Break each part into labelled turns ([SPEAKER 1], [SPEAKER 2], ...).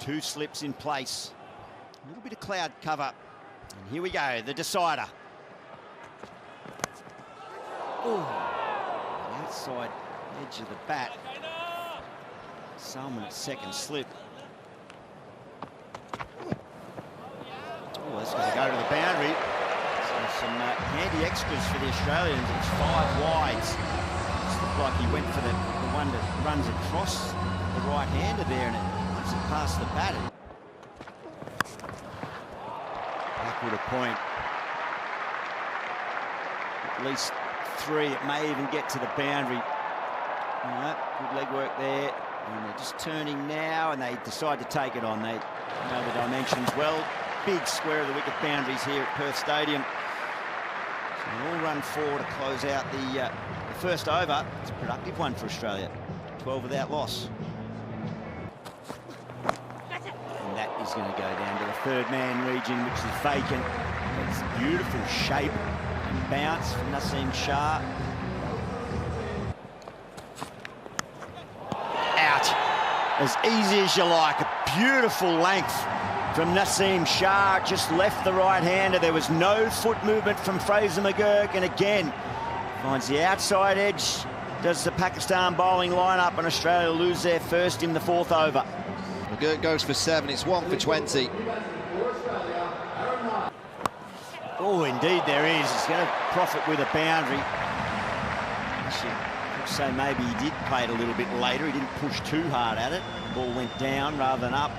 [SPEAKER 1] Two slips in place. A little bit of cloud cover. And here we go, the decider. Oh, the outside edge of the bat. Salmon at second slip. Oh, that's going to go to the boundary. So some handy extras for the Australians. It's 5 wides. It's looked like he went for the one that runs across the right-hander there, and it runs it past the bat. Backward a point. At least 3. It may even get to the boundary. Good leg work there. And they're just turning now, and they decide to take it on. They know the dimensions well. Big square of the wicket boundaries here at Perth Stadium. So we'll run 4 to close out the first over. It's a productive one for Australia. 12 without loss. And that is going to go down to the third man region, which is vacant. It's a beautiful shape and bounce from Naseem Shah. As easy as you like, a beautiful length from Naseem Shah, just left the right-hander. There was no foot movement from Fraser McGurk, and again, finds the outside edge, does the Pakistan bowling lineup, and Australia lose their first in the 4th over.
[SPEAKER 2] McGurk goes for 7, it's 1 for 20.
[SPEAKER 1] Oh, indeed there is. He's going to profit with a boundary. So maybe he did play it a little bit later. He didn't push too hard at it. The ball went down rather than up.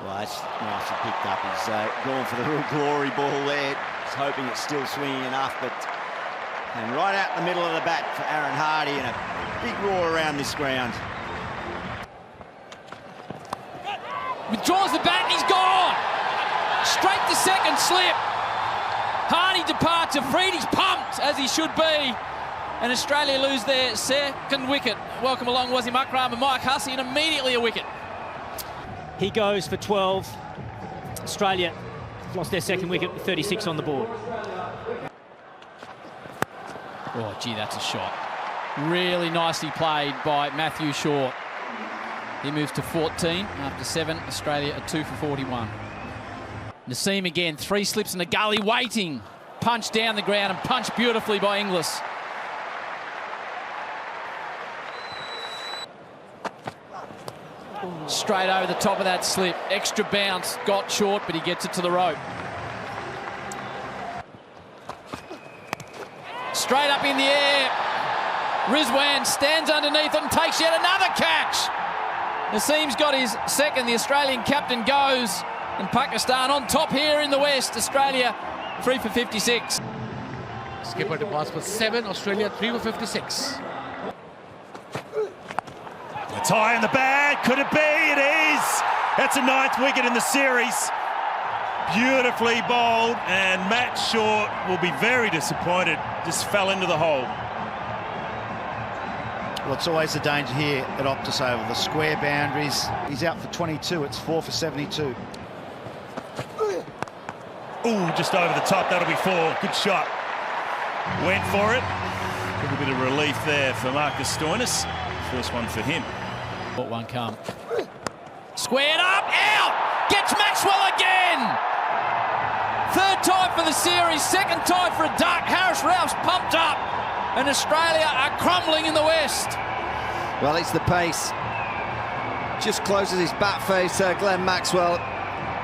[SPEAKER 1] Well, that's nicely picked up. He's gone for the real glory ball there. He's hoping it's still swinging enough, and right out the middle of the bat for Aaron Hardie, and a big roar around this ground.
[SPEAKER 3] Withdraws the bat and he's gone. Straight to second slip. Hardie departs. Afridi's pumped, as he should be. And Australia lose their second wicket. Welcome along Wasim Akram and Mike Hussey, and immediately a wicket.
[SPEAKER 4] He goes for 12. Australia lost their second wicket with 36 on the board.
[SPEAKER 3] Oh, gee, that's a shot. Really nicely played by Matthew Short. He moves to 14 after 7. Australia are 2 for 41. Naseem again, 3 slips in the gully, waiting. Punch down the ground and punch beautifully by Inglis. Straight over the top of that slip. Extra bounce, got short, but he gets it to the rope. Straight up in the air. Rizwan stands underneath it and takes yet another catch. Naseem's got his second. The Australian captain goes. And Pakistan on top here in the West. Australia 3 for 56.
[SPEAKER 5] Skipper departs for 7. Australia 3 for 56.
[SPEAKER 6] A tie in the bag. Could it be? It is. That's a 9th wicket in the series. Beautifully bowled, and Matt Short will be very disappointed. Just fell into the hole.
[SPEAKER 7] Well, it's always the danger here at Optus Oval, the square boundaries. He's out for 22. It's 4 for 72.
[SPEAKER 6] Ooh, just over the top. That'll be 4. Good shot. Went for it. A little bit of relief there for Marcus Stoinis. First one for him.
[SPEAKER 3] Let one come. Squared up, out! Gets Maxwell again! 3rd time for the series, 2nd time for a duck. Harris Ralph's pumped up, and Australia are crumbling in the West.
[SPEAKER 2] Well, it's the pace. Just closes his bat face, Glenn Maxwell.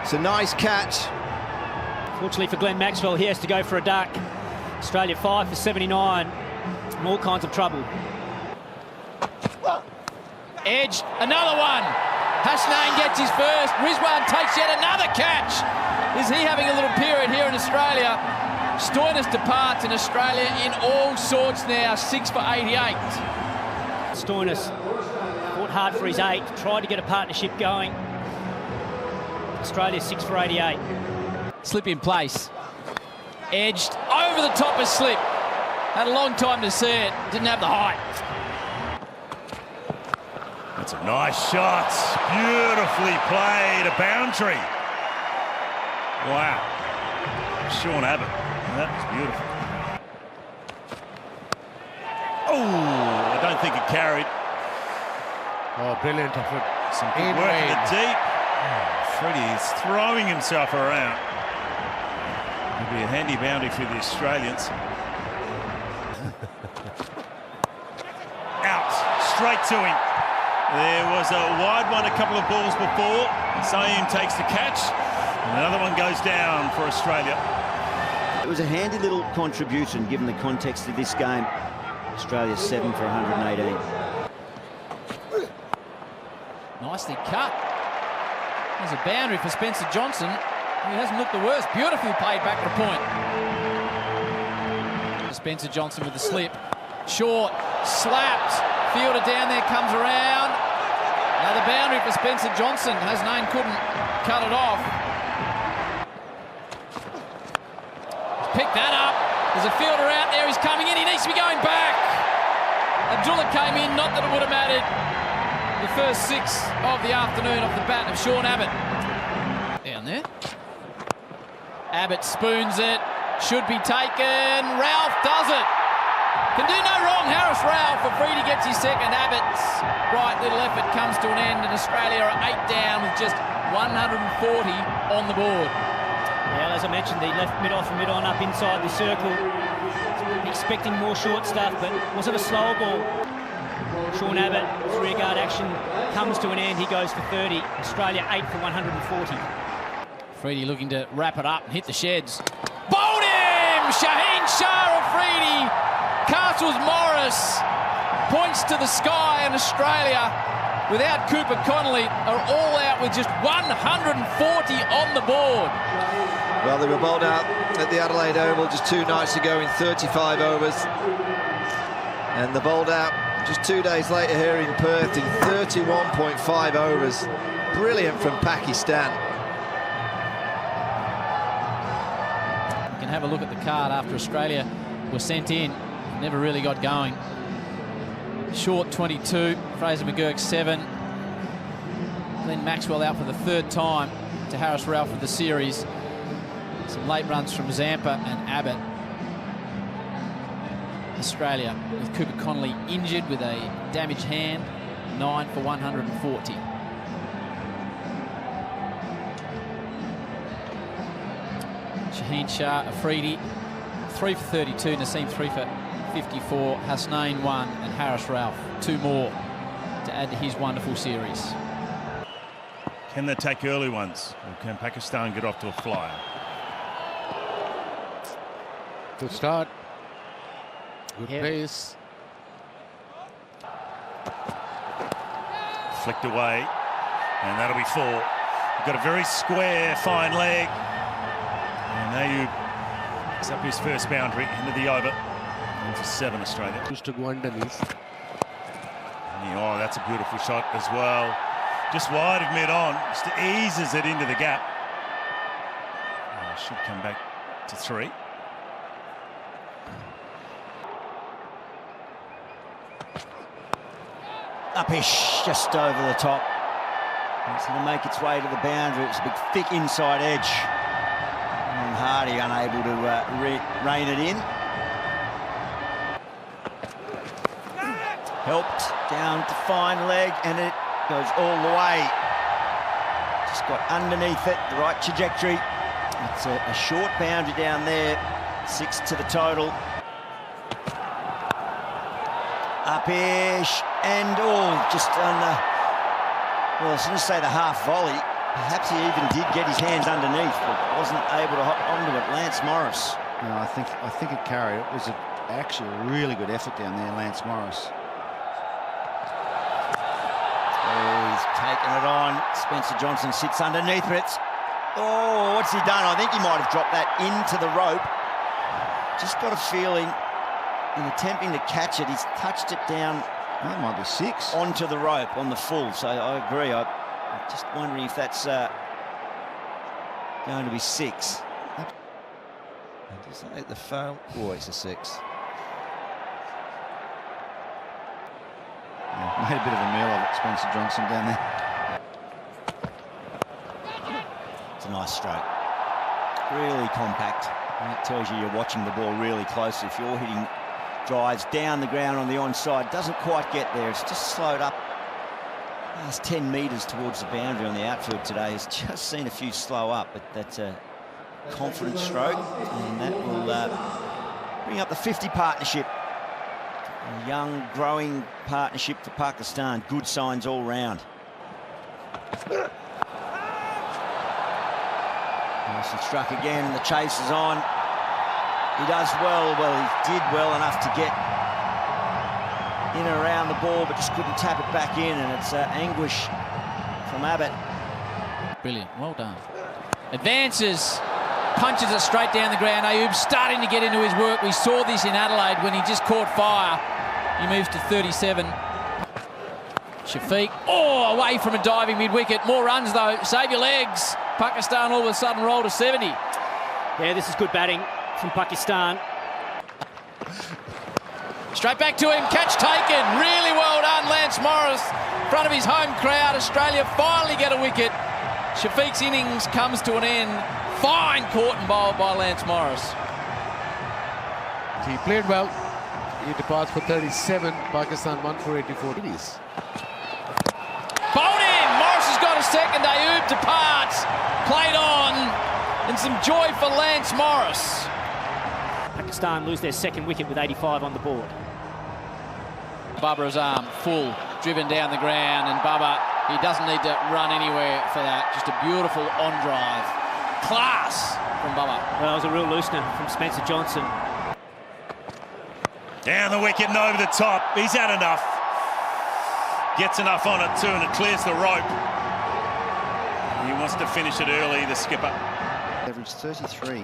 [SPEAKER 2] It's a nice catch.
[SPEAKER 4] Fortunately for Glenn Maxwell, he has to go for a duck. Australia 5 for 79. In all kinds of trouble.
[SPEAKER 3] Edge, another one. Hasnain gets his first. Rizwan takes yet another catch. Is he having a little period here in Australia? Stoinis departs, in Australia in all sorts now. 6 for 88.
[SPEAKER 4] Stoinis fought hard for his 8. Tried to get a partnership going. Australia 6 for 88.
[SPEAKER 3] Slip in place. Edged over the top of slip. Had a long time to see it. Didn't have the height.
[SPEAKER 6] That's a nice shot. Beautifully played. A boundary. Wow. Sean Abbott. That was beautiful. Oh, I don't think it carried.
[SPEAKER 5] Oh, brilliant effort.
[SPEAKER 6] Some good work in the deep. Freddie is throwing himself around. It'll be a handy boundary for the Australians. Out, straight to him. There was a wide one a couple of balls before. Saeem takes the catch, and another one goes down for Australia.
[SPEAKER 1] It was a handy little contribution given the context of this game. Australia 7 for 118.
[SPEAKER 3] Nicely cut. There's a boundary for Spencer Johnson. He hasn't looked the worst. Beautifully played back to point. Spencer Johnson with the slip. Short, slapped. Fielder down there, comes around. Now the boundary for Spencer Johnson. Hasnain couldn't cut it off. Pick that up. There's a fielder out there. He's coming in. He needs to be going back. Abdullah came in. Not that it would have mattered. The first 6 of the afternoon off the bat of Sean Abbott. Down there. Abbott spoons it. Should be taken. Ralph does it. Can do no wrong. Harris Ralph. Afridi gets his second. Abbott's right little effort comes to an end, and Australia are 8 down with just 140 on the board.
[SPEAKER 4] Well, as I mentioned, he left mid-off and mid-on up inside the circle. Expecting more short stuff, but was it a slower ball? Sean Abbott, rearguard action comes to an end. He goes for 30. Australia 8 for 140.
[SPEAKER 3] Afridi looking to wrap it up and hit the sheds. Bowled him! Shaheen Shah Afridi. Castles Morris points to the sky, and Australia, without Cooper Connolly, are all out with just 140 on the board.
[SPEAKER 2] Well, they were bowled out at the Adelaide Oval just 2 nights ago in 35 overs. And they're bowled out just 2 days later here in Perth in 31.5 overs. Brilliant from Pakistan.
[SPEAKER 3] You can have a look at the card after Australia were sent in. Never really got going. Short 22, Fraser McGurk 7. Glenn Maxwell out for the 3rd time to Harris Ralph for the series. Some late runs from Zampa and Abbott. Australia with Cooper Connolly injured with a damaged hand, 9 for 140. Shaheen Shah Afridi 3 for 32, Naseem 3 for 54, Hasnain 1 and Harris Ralph 2 more to add to his wonderful series.
[SPEAKER 6] Can they take early ones, or can Pakistan get off to a flyer?
[SPEAKER 5] Good start. Good pace.
[SPEAKER 6] Flicked away, and that'll be 4. You've got a very square, fine leg. And Ayub picks up his first boundary into the over. And for 7 Australia.
[SPEAKER 5] Used to go underneath.
[SPEAKER 6] Oh, that's a beautiful shot as well. Just wide of mid-on, just eases it into the gap. Should come back to 3.
[SPEAKER 1] Upish, just over the top. It's going to make its way to the boundary. It's a big, thick inside edge. And Hardy unable to rein it in. Helped down to fine leg, and it goes all the way. Just got underneath it, the right trajectory. It's a short boundary down there. 6 to the total. Upish, and just on the, well, I was going to say the half volley. Perhaps he even did get his hands underneath, but wasn't able to hop onto it. Lance Morris.
[SPEAKER 7] No, I think it carried. It was actually a really good effort down there, Lance Morris.
[SPEAKER 1] Oh, he's taken it on. Spencer Johnson sits underneath it. Oh, what's he done? I think he might have dropped that into the rope. Just got a feeling, in attempting to catch it, he's touched it down.
[SPEAKER 7] That might be 6.
[SPEAKER 1] Onto the rope on the full. So I agree. I'm just wondering if that's going to be 6.
[SPEAKER 2] Does that hit the foul? Oh, it's a 6.
[SPEAKER 7] Yeah, made a bit of a meal of it, Spencer Johnson down there.
[SPEAKER 1] It's a nice stroke. Really compact. And it tells you you're watching the ball really closely. If you're hitting drives down the ground on the onside, doesn't quite get there. It's just slowed up last 10 metres towards the boundary on the outfield today has just seen a few slow up, but that's a confident stroke, and that will bring up the 50 partnership. A young, growing partnership for Pakistan. Good signs all round. Nice and struck again, and the chase is on. He does well. Well, he did well enough to get in and around the ball, but just couldn't tap it back in, and it's anguish from Abbott.
[SPEAKER 3] Brilliant, well done. Advances, punches it straight down the ground. Ayoub starting to get into his work. We saw this in Adelaide when he just caught fire. He moves to 37. Shafiq, away from a diving mid-wicket. More runs though, save your legs. Pakistan all of a sudden roll to 70.
[SPEAKER 4] Yeah, this is good batting from Pakistan.
[SPEAKER 3] Straight back to him, catch taken. Really well done, Lance Morris. In front of his home crowd, Australia finally get a wicket. Shafiq's innings comes to an end. Fine caught and bowled by Lance Morris.
[SPEAKER 5] He played well. He departs for 37. Pakistan 1 for 84. It is.
[SPEAKER 3] Bowled in. Morris has got a second. Ayoub departs. Played on. And some joy for Lance Morris.
[SPEAKER 4] Pakistan lose their second wicket with 85 on the board.
[SPEAKER 3] Babar Azam full, driven down the ground, and Baba, he doesn't need to run anywhere for that. Just a beautiful on drive. Class from Baba.
[SPEAKER 4] Well, it was a real loosener from Spencer Johnson.
[SPEAKER 6] Down the wicket and over the top. He's had enough. Gets enough on it too, and it clears the rope. He wants to finish it early, the skipper.
[SPEAKER 7] Average 33.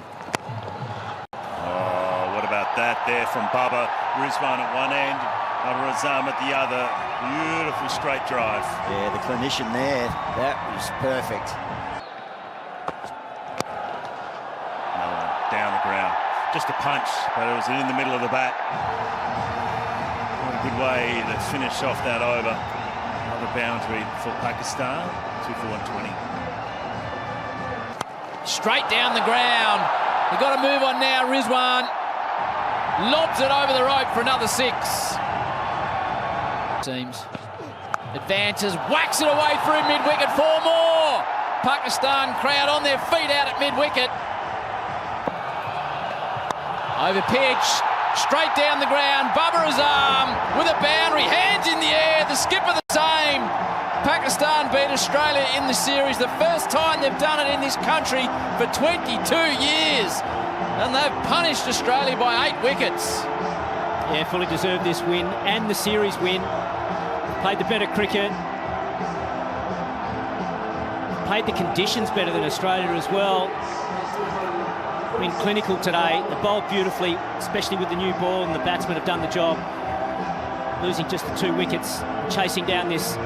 [SPEAKER 6] Oh, what about that there from Baba. Rizwan at one end, Babar Azam at the other. Beautiful straight drive.
[SPEAKER 1] Yeah, the clinician there, that was perfect.
[SPEAKER 6] Another one down the ground. Just a punch, but it was in the middle of the bat. What a good way to finish off that over. Another boundary for Pakistan, 2 for 120.
[SPEAKER 3] Straight down the ground. They've got to move on now. Rizwan lobs it over the rope for another 6. Teams. Advances, whacks it away through mid-wicket. 4 more. Pakistan crowd on their feet out at mid-wicket. Over pitch, straight down the ground. Babar Azam with a boundary, hands in the air. The skipper the same. Pakistan beat Australia in the series, the first time they've done it in this country for 22 years. And they've punished Australia by 8 wickets.
[SPEAKER 4] Yeah, fully deserved this win and the series win. Played the better cricket. Played the conditions better than Australia as well. Been clinical today. They bowled beautifully, especially with the new ball, and the batsmen have done the job. Losing just the 2 wickets, chasing down this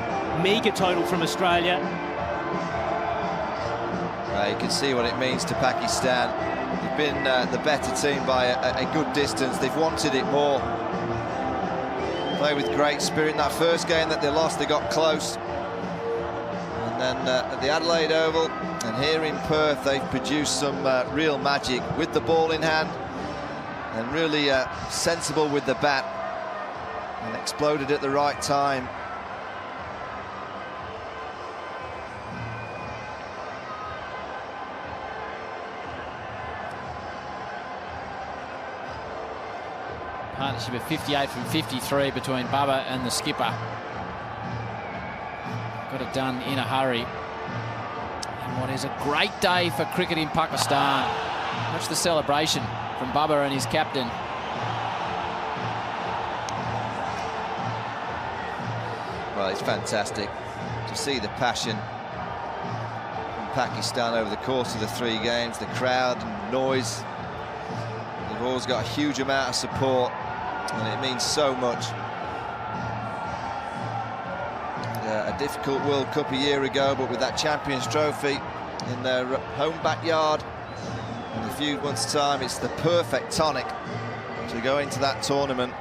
[SPEAKER 4] meagre total from Australia.
[SPEAKER 2] You can see what it means to Pakistan. They've been the better team by a good distance. They've wanted it more. Play with great spirit. In that first game that they lost, they got close. And then at the Adelaide Oval and here in Perth, they've produced some real magic with the ball in hand and really sensible with the bat and exploded at the right time.
[SPEAKER 3] Partnership of 58 from 53 between Baba and the skipper. Got it done in a hurry. And what is a great day for cricket in Pakistan. Watch the celebration from Baba and his captain.
[SPEAKER 2] Well, it's fantastic to see the passion from Pakistan over the course of the 3 games. The crowd and noise. They've always got a huge amount of support, and it means so much. A difficult World Cup a year ago, but with that Champions Trophy in their home backyard in a few months' time, it's the perfect tonic to go into that tournament.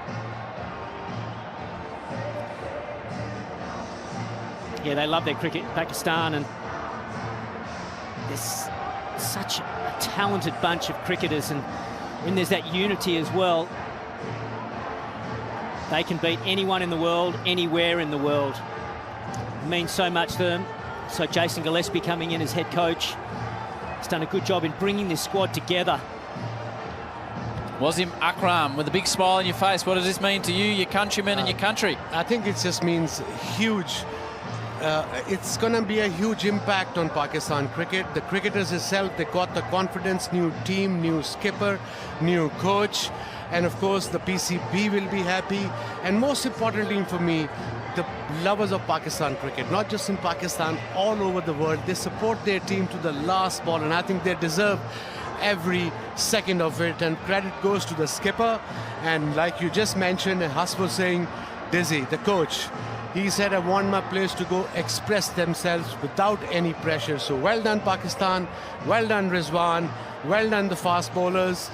[SPEAKER 4] Yeah, they love their cricket, Pakistan, and there's such a talented bunch of cricketers, and when there's that unity as well, they can beat anyone in the world, anywhere in the world. means so much to them. So Jason Gillespie coming in as head coach has done a good job in bringing this squad together.
[SPEAKER 3] Wasim Akram with a big smile on your face. What does this mean to you, your countrymen and your country?
[SPEAKER 5] I think it just means huge. It's going to be a huge impact on Pakistan cricket. The cricketers itself, they got the confidence, new team, new skipper, new coach, and of course the PCB will be happy. And most importantly for me, the lovers of Pakistan cricket, not just in Pakistan, all over the world, they support their team to the last ball, and I think they deserve every second of it, and credit goes to the skipper. And like you just mentioned, and Huss was saying, Dizzy, the coach, he said, I want my players to go express themselves without any pressure. So well done Pakistan, well done Rizwan, well done the fast bowlers.